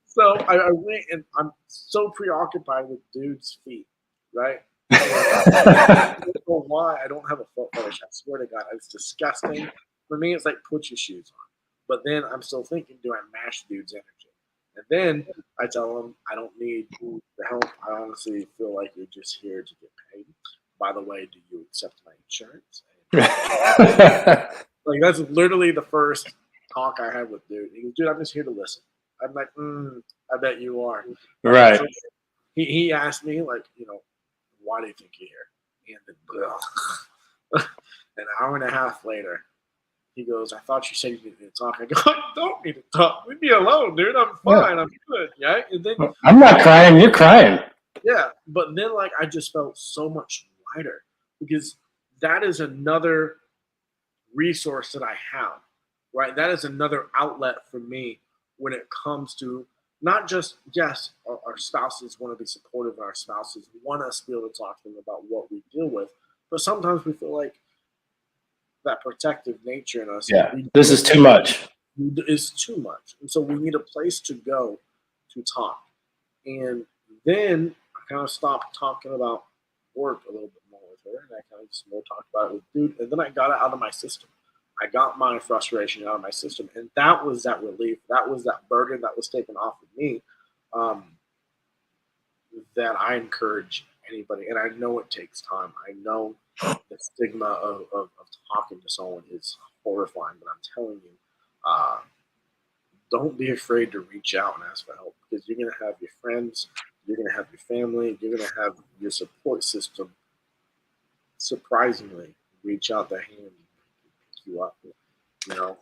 So I went, and I'm so preoccupied with dude's feet, right? I don't know why I don't have a foot fetish. I swear to God, it's disgusting. For me, it's like, put your shoes on. But then I'm still thinking, do I match dude's energy? And then I tell him I don't need the help. I honestly feel like you're just here to get paid. By the way, do you accept my insurance? Like, that's literally the first talk I had with dude. He goes, dude, I'm just here to listen. I'm like, I bet you are. Right. So he asked me, like, why do you think you're here? And then, an hour and a half later, he goes, I thought you said you needed to talk. I go, I don't need to talk. Leave me alone, dude. I'm fine. Yeah. I'm good. Yeah. And then I'm not crying. You're crying. Yeah. But then, like, I just felt so much lighter, because that is another resource that I have, right? That is another outlet for me when it comes to not just, yes, our spouses want to be supportive of our spouses, want us to be able to talk to them about what we deal with, but sometimes we feel like that protective nature in us. Yeah, this is too much. It's too much. And so we need a place to go to talk. And then I kind of stopped talking about work a little bit more with her, and I kind of just more talked about it with dude. And then I got it out of my system. I got my frustration out of my system, and that was that relief. That was that burden that was taken off of me. Um, that I encourage anybody, and I know it takes time. I know the stigma of talking to someone is horrifying, but I'm telling you, uh, don't be afraid to reach out and ask for help, because you're going to have your friends, you're going to have your family, you're going to have your support system surprisingly reach out their hand and pick you up.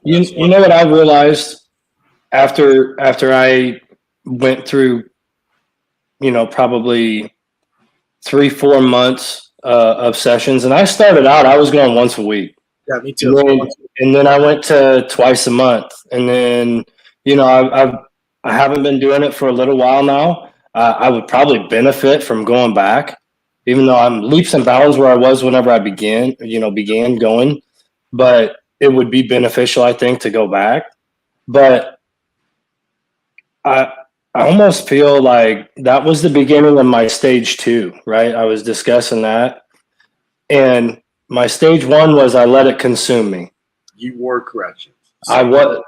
You know what I realized after I went through, probably 3-4 months of sessions, and I started out, I was going once a week. Yeah, me too. And then I went to twice a month, and then I haven't been doing it for a little while now. I would probably benefit from going back, even though I'm leaps and bounds where I was whenever I began going. But it would be beneficial, I think, to go back. But I almost feel like that was the beginning of my stage 2, right? I was discussing that, and my stage 1 was I let it consume me. You were corrections. I was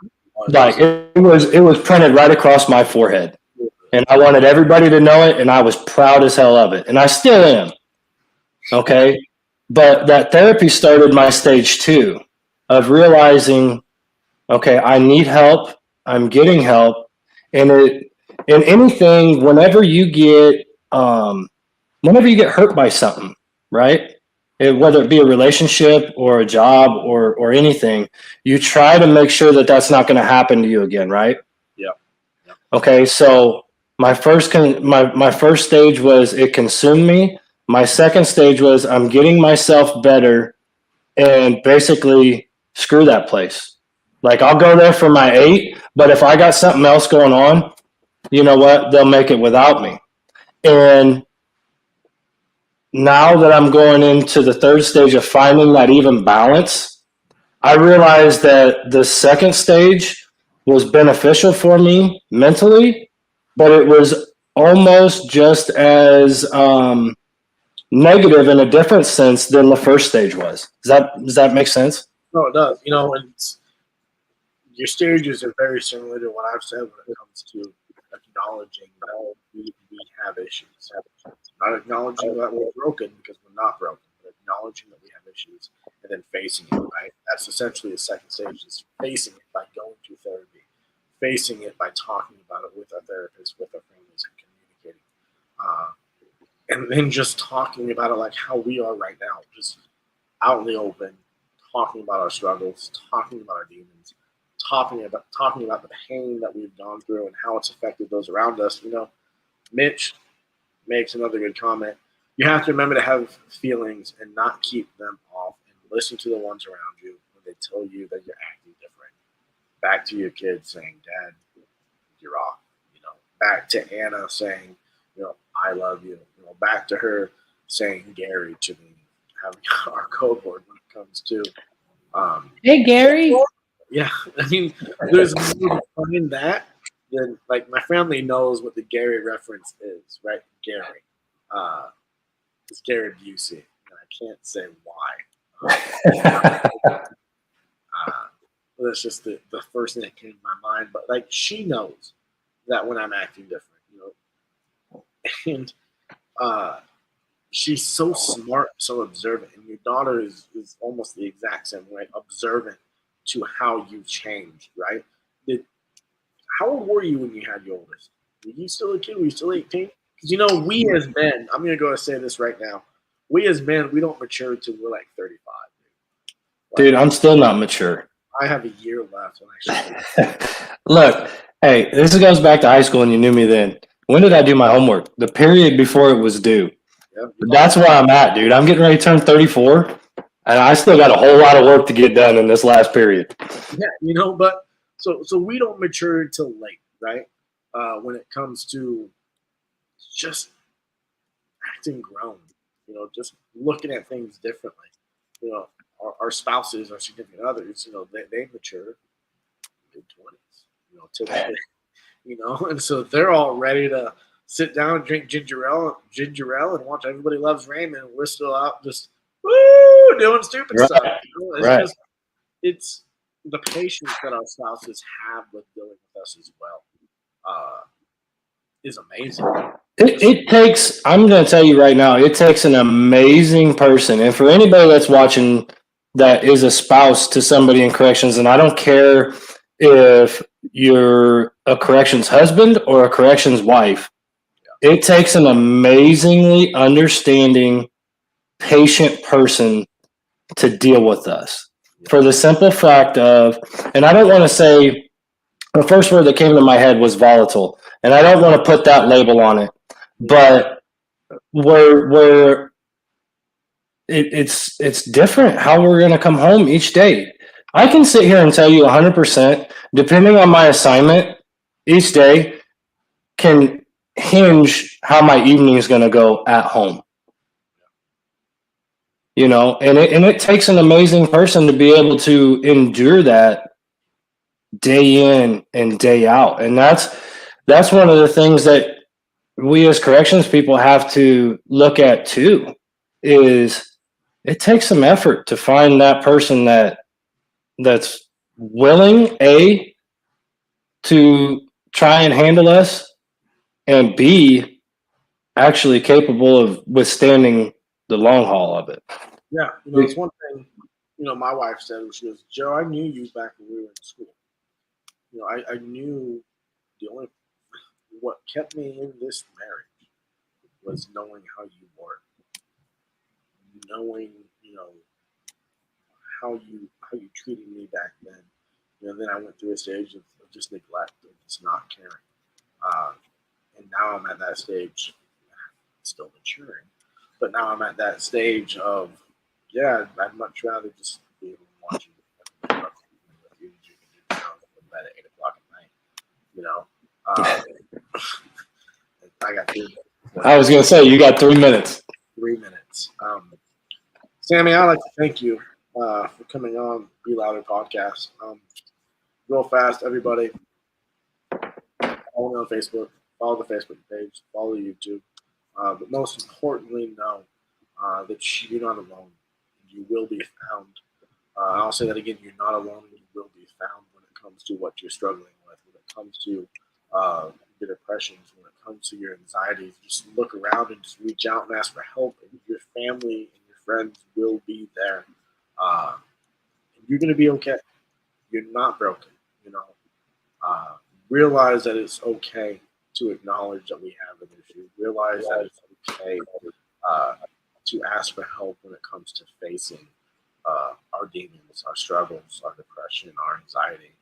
like it was printed right across my forehead, and I wanted everybody to know it, and I was proud as hell of it, and I still am. Okay, but that therapy started my stage 2 of realizing, okay, I need help. I'm getting help, and anything whenever you get hurt by something, right? Whether it be a relationship or a job or anything, you try to make sure that that's not going to happen to you again, right? Yeah. Okay, so my first stage was it consumed me. My second stage was I'm getting myself better, and basically screw that place. Like, I'll go there for my 8, but if I got something else going on, you know what? They'll make it without me. And now that I'm going into the third stage of finding that even balance, I realized that the second stage was beneficial for me mentally, but it was almost just as negative in a different sense than the first stage was. Does that make sense? No, it does. And your stages are very similar to what I've said when it comes to acknowledging that we have issues. Not acknowledging that we're broken, because we're not broken, but acknowledging that we have issues and then facing it, right? That's essentially the second stage, is facing it by going to therapy, facing it by talking about it with our therapists, with our families, and communicating. And then just talking about it like how we are right now, just out in the open, talking about our struggles, talking about our demons, talking about the pain that we've gone through and how it's affected those around us. Mitch makes another good comment. You have to remember to have feelings and not keep them off, and listen to the ones around you when they tell you that you're acting different. Back to your kids saying, "Dad, you're off." Back to Anna saying, "I love you." Back to her saying Gary to me, having our code word when it comes to hey Gary. Yeah, I mean, there's more to find that than, like, my family knows what the Gary reference is, right? Gary. It's Gary Busey, and I can't say why. That's just the first thing that came to my mind. But, like, she knows that when I'm acting different, and she's so smart, so observant, and your daughter is almost the exact same way, observant to how you changed, right? How old were you when you had your oldest? Were you still a kid? Were you still 18? Because, we as men, I'm going to go and say this right now. We as men, we don't mature until we're like 35. Dude, I'm still not mature. I have a year left when I should. Look, hey, this goes back to high school, and you knew me then. When did I do my homework? The period before it was due. Yep. That's where I'm at, dude. I'm getting ready to turn 34, and I still got a whole lot of work to get done in this last period. Yeah, but so we don't mature until late, right? When it comes to just acting grown, just looking at things differently. Our spouses, our significant others, they mature mid-20s, typically, and so they're all ready to sit down and drink ginger ale, and watch Everybody Loves Raymond. And we're still out just woo doing stupid stuff. It's it's the patience that our spouses have with dealing with us as well is amazing. It takes, I'm going to tell you right now, it takes an amazing person. And for anybody that's watching that is a spouse to somebody in corrections, and I don't care if you're a corrections husband or a corrections wife, it takes an amazingly understanding, patient person to deal with us. For the simple fact of, and I don't want to say, the first word that came to my head was volatile, and I don't want to put that label on it, but it's different how we're going to come home each day. I can sit here and tell you 100%, depending on my assignment, each day can hinge how my evening is going to go at home. You know, and it takes an amazing person to be able to endure that day in and day out. And that's one of the things that we as corrections people have to look at too, is it takes some effort to find that person that's willing, A, to try and handle us, and B, actually capable of withstanding the long haul of it. Yeah, it's one thing, my wife said, she goes, Joe, I knew you back when we were in school. I knew what kept me in this marriage was knowing how you were, knowing, how you treated me back then. Then I went through a stage of just neglect, of just not caring. And now I'm at that stage, still maturing, but now I'm at that stage of, I'd much rather just be able to watch you bed at 8 o'clock at night. I got 3 minutes. I was going to say, you got 3 minutes. 3 minutes. Sammy, I'd like to thank you for coming on Be Louder podcast. Real fast, everybody. Follow me on Facebook. Follow the Facebook page. Follow YouTube. But most importantly, know that you're not alone. You will be found. I'll say that again. You're not alone. You will be found when it comes to what you're struggling with. When it comes to your depressions. When it comes to your anxieties. Just look around and just reach out and ask for help. And your family and your friends will be there. You're going to be okay. You're not broken. Realize that it's okay to acknowledge that we have an issue. Realize that it's okay to ask for help when it comes to facing our demons, our struggles, our depression, our anxiety.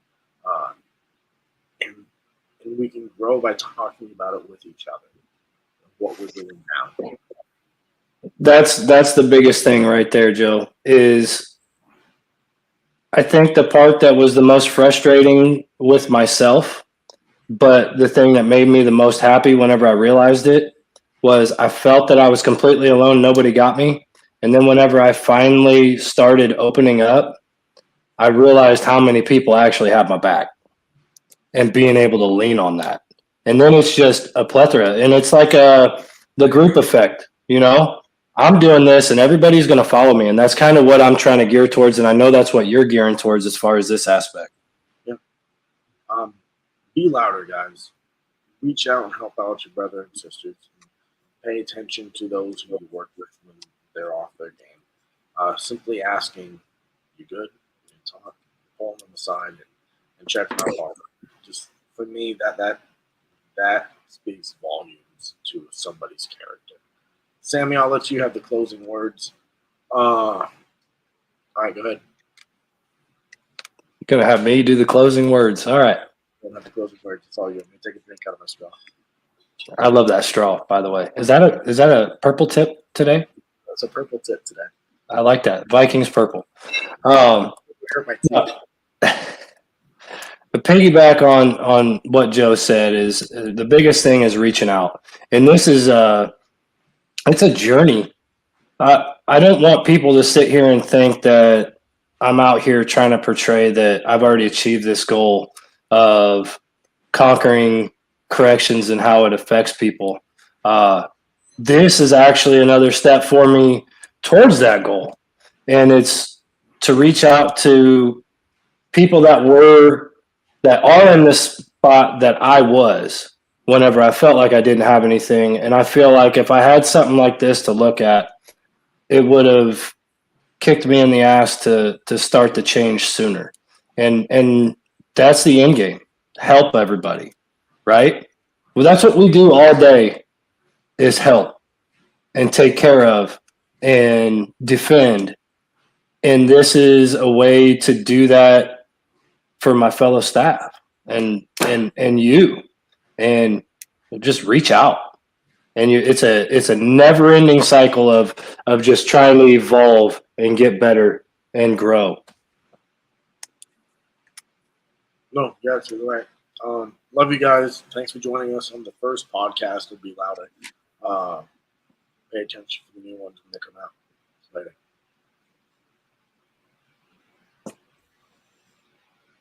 And we can grow by talking about it with each other, what we're doing now. That's the biggest thing right there, Joe, is I think the part that was the most frustrating with myself, but the thing that made me the most happy whenever I realized it, was I felt that I was completely alone. Nobody got me. And then whenever I finally started opening up, I realized how many people actually have my back and being able to lean on that. And then it's just a plethora. And it's like the group effect, I'm doing this and everybody's going to follow me. And that's kind of what I'm trying to gear towards. And I know that's what you're gearing towards as far as this aspect. Yeah. Be louder, guys. Reach out and help out your brother and sisters. Pay attention to those who you work with when they're off their game. Simply asking, you good? And talk, pull them aside and check them out. Just for me, that speaks volumes to somebody's character. Sammy, I'll let you have the closing words. All right, go ahead. You're going to have me do the closing words. All right. Don't have the closing words. It's all you. I'm going to take a drink out of my straw. I love that straw, by the way. Is that a purple tip today? That's a purple tip today. I like that. Vikings purple. Hurt my teeth. But piggyback on what Joe said is the biggest thing is reaching out. And this is it's a journey. I don't want people to sit here and think that I'm out here trying to portray that I've already achieved this goal of conquering corrections and how it affects people. This is actually another step for me towards that goal. And it's to reach out to people that are in this spot that I was whenever I felt like I didn't have anything. And I feel like if I had something like this to look at, it would have kicked me in the ass to start the change sooner. And that's the end game. Help everybody, right? Well, that's what we do all day is help and take care of and defend. And this is a way to do that for my fellow staff and you, and just reach out. And it's a never ending cycle of just trying to evolve and get better and grow. No, you're absolutely right. Love you guys. Thanks for joining us on the first podcast of Be Louder. Pay attention for the new ones when they come out. Later.